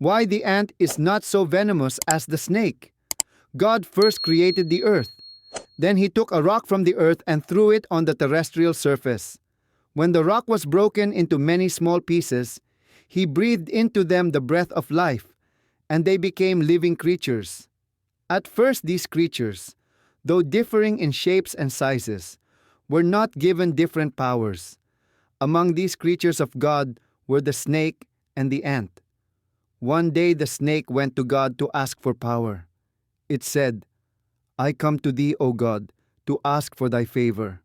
Why the ant is not so venomous as the snake? God first created the earth. Then he took a rock from the earth and threw it on the terrestrial surface. When the rock was broken into many small pieces, he breathed into them the breath of life, and they became living creatures. At first these creatures, though differing in shapes and sizes, were not given different powers. Among these creatures of God were the snake and the ant. One day the snake went to God to ask for power. It said, "I come to thee, O God, to ask for thy favor.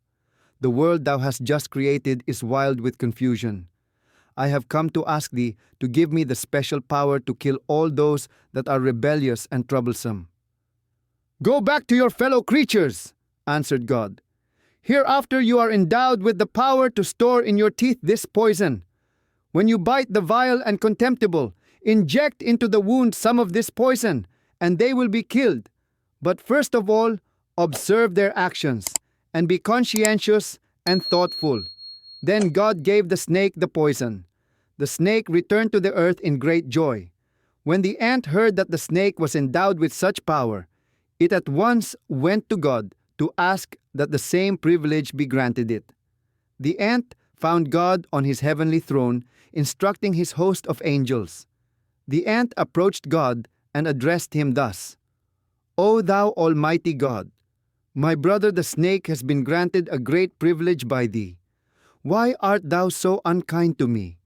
The world thou hast just created is wild with confusion. I have come to ask thee to give me the special power to kill all those that are rebellious and troublesome." "Go back to your fellow creatures," answered God. "Hereafter you are endowed with the power to store in your teeth this poison. When you bite the vile and contemptible, inject into the wound some of this poison, and they will be killed. But first of all, observe their actions, and be conscientious and thoughtful." Then God gave the snake the poison. The snake returned to the earth in great joy. When the ant heard that the snake was endowed with such power, it at once went to God to ask that the same privilege be granted it. The ant found God on his heavenly throne, instructing his host of angels. The ant approached God and addressed him thus: "O thou Almighty God, my brother the snake has been granted a great privilege by thee. Why art thou so unkind to me?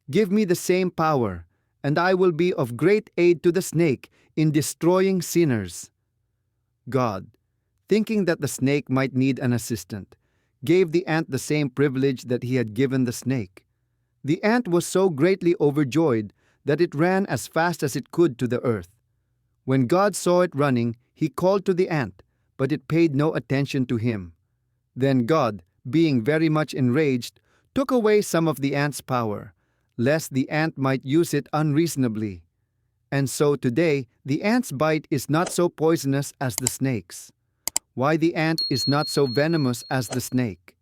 Give me the same power, and I will be of great aid to the snake in destroying sinners." God, thinking that the snake might need an assistant, gave the ant the same privilege that he had given the snake. The ant was so greatly overjoyed that it ran as fast as it could to the earth. When God saw it running, he called to the ant, but it paid no attention to him. Then God, being very much enraged, took away some of the ant's power, lest the ant might use it unreasonably. And so today, the ant's bite is not so poisonous as the snake's. Why the ant is not so venomous as the snake?